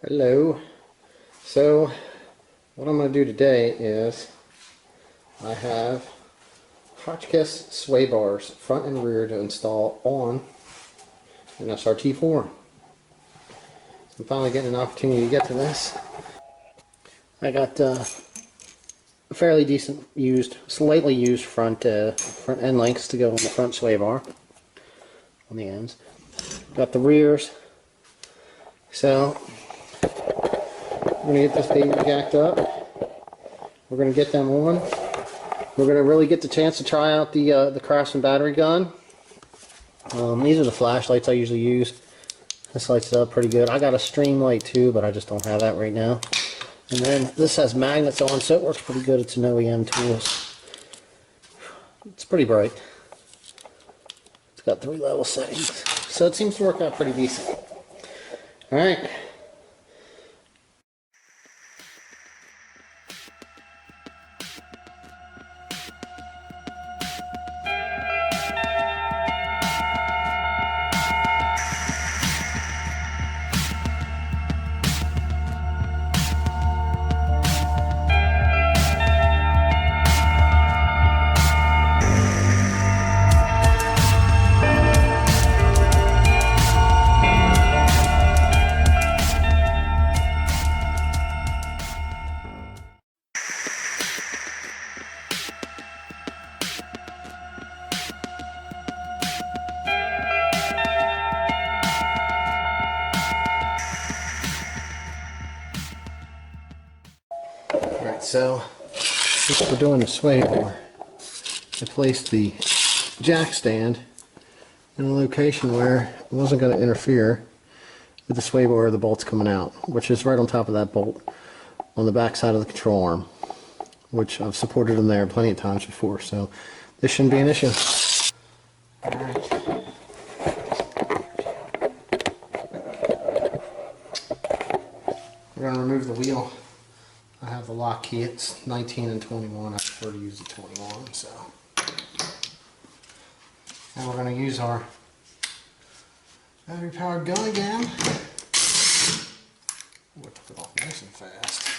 Hello. So what I'm going to do today is I have Hotchkis sway bars front and rear to install on an SRT4. I'm finally getting an opportunity to get to this. I got a fairly decent used, slightly used front end links to go on the front sway bar on the ends. Got the rears. So we're going to get this baby jacked up. We're going to get them on. We're going to really get the chance to try out the Craftsman battery gun. These are the flashlights I usually use. This lights it up pretty good. I got a stream light too, but I just don't have that right now. And then this has magnets on, so it works pretty good. It's an OEM tools. It's pretty bright. It's got 3 level settings, so it seems to work out pretty decent. All right. Alright, so we're doing the Swaybar. I placed the jack stand in a location where it wasn't going to interfere with the sway bar or the bolts coming out, which is right on top of that bolt on the back side of the control arm, which I've supported them there plenty of times before, so this shouldn't be an issue. Alright. We're going to remove the wheel. I have the lock key. It's 19 and 21. I prefer to use the 21. So, and we're going to use our battery-powered gun again. Ooh, it took it off nice and fast.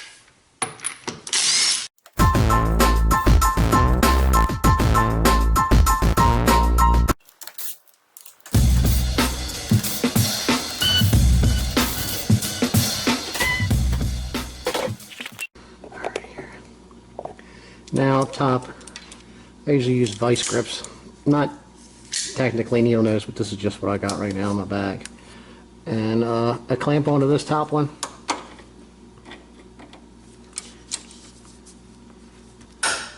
Now up top, I usually use vice grips. Not technically needle nose, but this is just what I got right now in my bag. And I clamp onto this top one.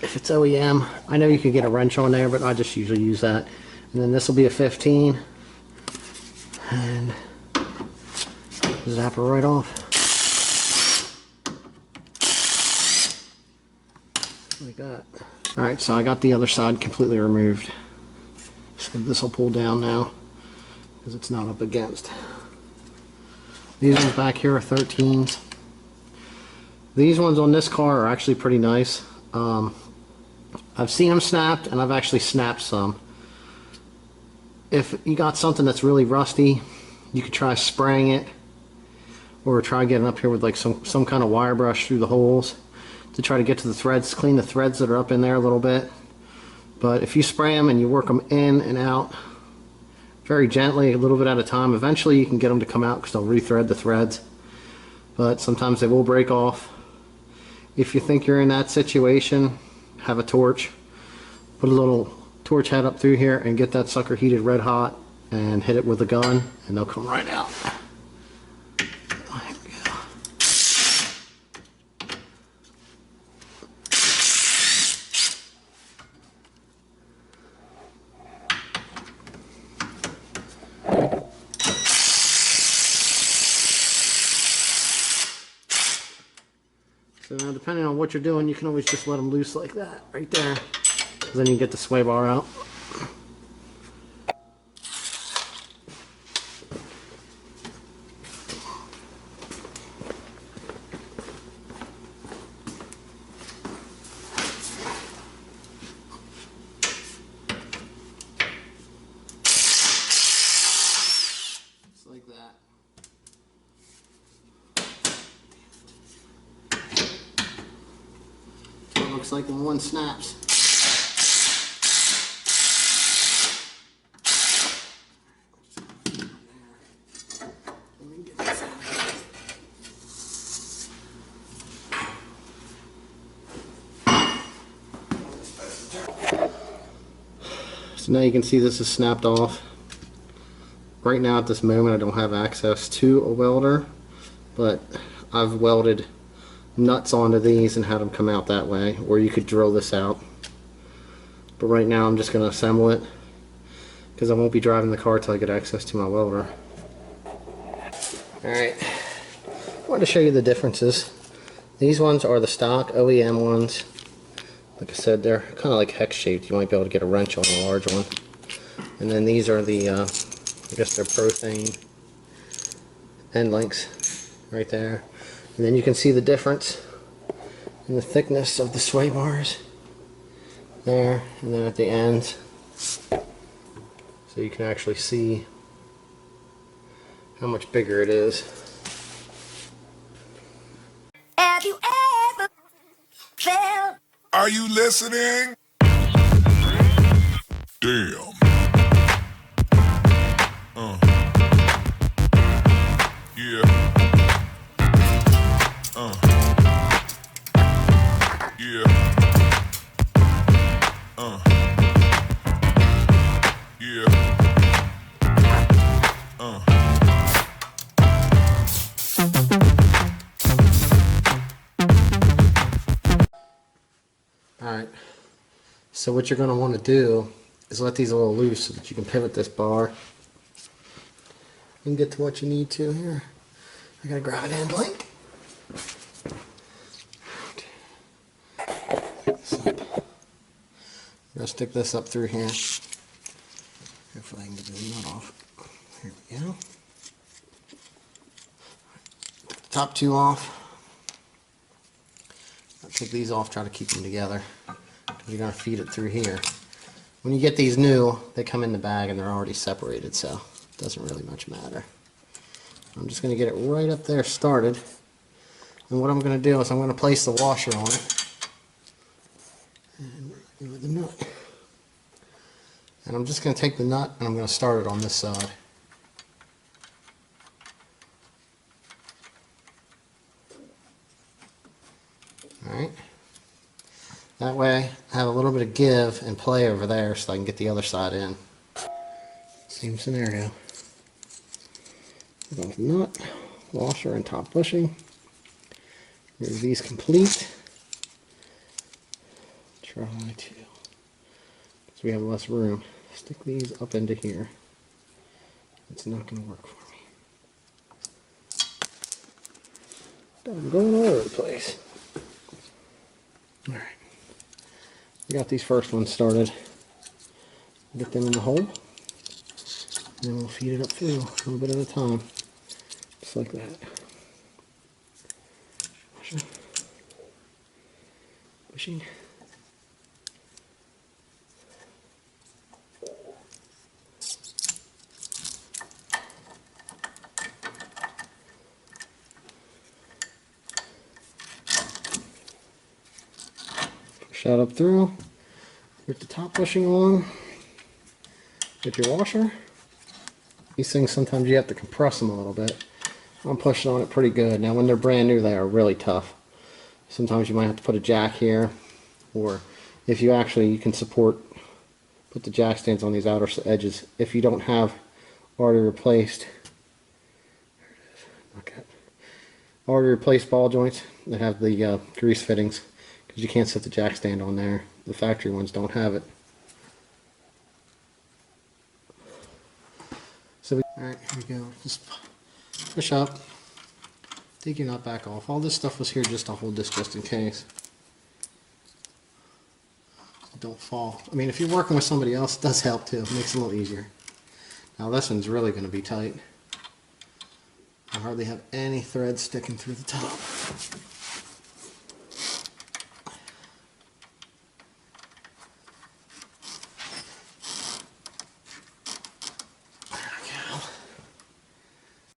If it's OEM, I know you could get a wrench on there, but I just usually use that. And then this will be a 15. And zap her right off. Like that. Alright, so I got the other side completely removed. So this will pull down now because it's not up against. These ones back here are 13s. These ones on this car are actually pretty nice. I've seen them snapped, and I've actually snapped some. If you got something that's really rusty, you could try spraying it, or try getting up here with like some kind of wire brush through the holes to try to get to the threads, clean the threads that are up in there a little bit. But if you spray them and you work them in and out very gently, a little bit at a time, eventually you can get them to come out because they'll rethread the threads. But sometimes they will break off. If you think you're in that situation, have a torch. Put a little torch head up through here and get that sucker heated red hot and hit it with a gun and they'll come right out. So now depending on what you're doing, you can always just let them loose like that, right there. Then you get the sway bar out. Just like that. looks like when one snaps. So now you can see this is snapped off. Right now at this moment I don't have access to a welder, but I've welded nuts onto these and had them come out that way, or you could drill this out. But right now I'm just going to assemble it because I won't be driving the car till I get access to my welder. Alright, I wanted to show you the differences. These ones are the stock OEM ones. Like I said, they're kind of like hex shaped. You might be able to get a wrench on a large one. And then these are the, I guess they're Prothane end links right there. And then you can see the difference in the thickness of the sway bars there, and then at the ends. So you can actually see how much bigger it is. Have you ever felt? Are you listening? Damn. Yeah. Yeah. Yeah. Alright, so what you're going to want to do is let these a little loose so that you can pivot this bar and get to what you need to here. I gotta grab an end link. I'm gonna stick this up through here. Hopefully I can get the nut off. Here we go. Take the top two off. I'll take these off, try to keep them together. You're gonna feed it through here. When you get these new, they come in the bag and they're already separated, so it doesn't really much matter. I'm just going to get it right up there started. And what I'm going to do is I'm going to place the washer on it. And with the nut. And I'm just going to take the nut and I'm going to start it on this side. Alright. That way I have a little bit of give and play over there so I can get the other side in. Same scenario. Both nut, washer, and top bushing. Here's these complete. Try to, because we have less room, stick these up into here. It's not going to work for me. I'm going all over the place. Alright. We got these first ones started. Get them in the hole. And then we'll feed it up through a little bit at a time. Just like that. Pushing. Push that up through. Get the top bushing on. Get your washer. These things, sometimes you have to compress them a little bit. I'm pushing on it pretty good. Now when they're brand new, they are really tough. Sometimes you might have to put a jack here, or if you actually, you can put the jack stands on these outer edges. If you don't have already replaced, already replaced ball joints that have the grease fittings, because you can't set the jack stand on there. The factory ones don't have it. So alright, here we go. Just push up, take your nut back off. All this stuff was here just to hold this just in case. Don't fall. I mean, if you're working with somebody else, it does help too. It makes it a little easier. Now this one's really going to be tight. I hardly have any thread sticking through the top.